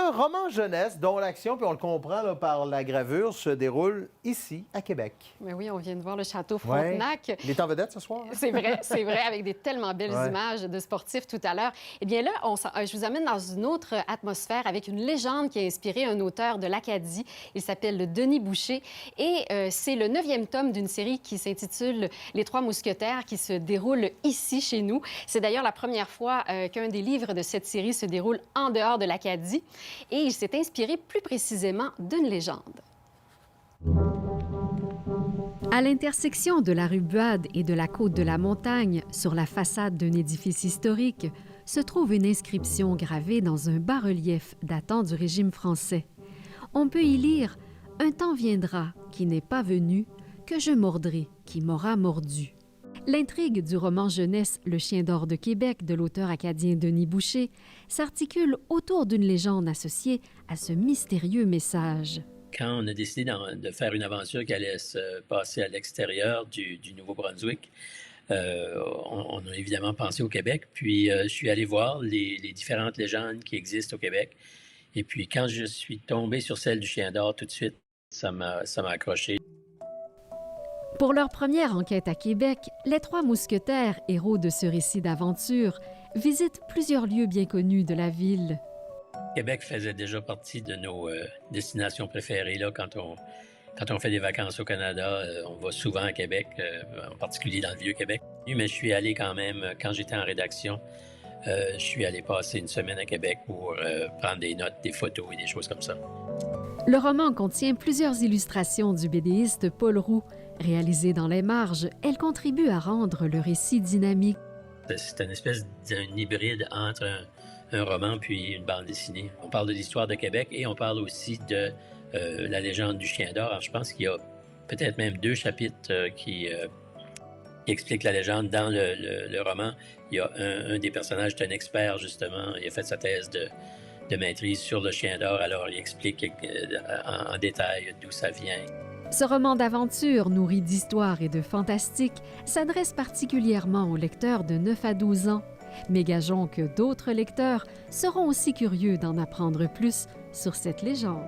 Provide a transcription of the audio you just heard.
un roman jeunesse dont l'action, puis on le comprend là, par la gravure, se déroule ici, à Québec. Mais oui, on vient de voir le château Frontenac. Ouais. Il est en vedette ce soir. Hein? C'est vrai, avec des tellement belles images de sportifs tout à l'heure. Eh bien là, je vous amène dans une autre atmosphère avec une légende qui a inspiré un auteur de l'Acadie. Il s'appelle Denis Boucher et c'est le 9e tome d'une série qui s'intitule Les Trois Mousquetaires qui se déroule ici, chez nous. C'est d'ailleurs la première fois qu'un des livres de cette série se déroule en dehors de l'Acadie et il s'est inspiré plus précisément d'une légende. À l'intersection de la rue Buade et de la côte de la Montagne, sur la façade d'un édifice historique, se trouve une inscription gravée dans un bas-relief datant du régime français. On peut y lire « Un temps viendra qui n'est pas venu, que je mordrai qui m'aura mordu ». L'intrigue du roman jeunesse Le Chien d'or de Québec de l'auteur acadien Denis Boucher s'articule autour d'une légende associée à ce mystérieux message. Quand on a décidé de faire une aventure qui allait se passer à l'extérieur du Nouveau-Brunswick, on a évidemment pensé au Québec. Puis je suis allé voir les différentes légendes qui existent au Québec. Et puis quand je suis tombé sur celle du Chien d'or, tout de suite, ça m'a accroché. Pour leur première enquête à Québec, les Trois Mousquetaires, héros de ce récit d'aventure, visitent plusieurs lieux bien connus de la ville. Québec faisait déjà partie de nos destinations préférées. Là, quand on fait des vacances au Canada, on va souvent à Québec, en particulier dans le Vieux-Québec. Mais je suis allé quand même, quand j'étais en rédaction, je suis allé passer une semaine à Québec pour prendre des notes, des photos et des choses comme ça. Le roman contient plusieurs illustrations du BDiste Paul Roux. Réalisées dans les marges, elles contribuent à rendre le récit dynamique. C'est une espèce d'un hybride entre un roman puis une bande dessinée. On parle de l'histoire de Québec et on parle aussi de la légende du Chien d'or. Alors, je pense qu'il y a peut-être même 2 chapitres qui expliquent la légende. Dans le roman, il y a un des personnages, c'est un expert justement. Il a fait sa thèse de maîtrise sur le Chien d'or. Alors, il explique en détail d'où ça vient. Ce roman d'aventure, nourri d'histoire et de fantastique, s'adresse particulièrement aux lecteurs de 9 à 12 ans. Mais gageons que d'autres lecteurs seront aussi curieux d'en apprendre plus sur cette légende.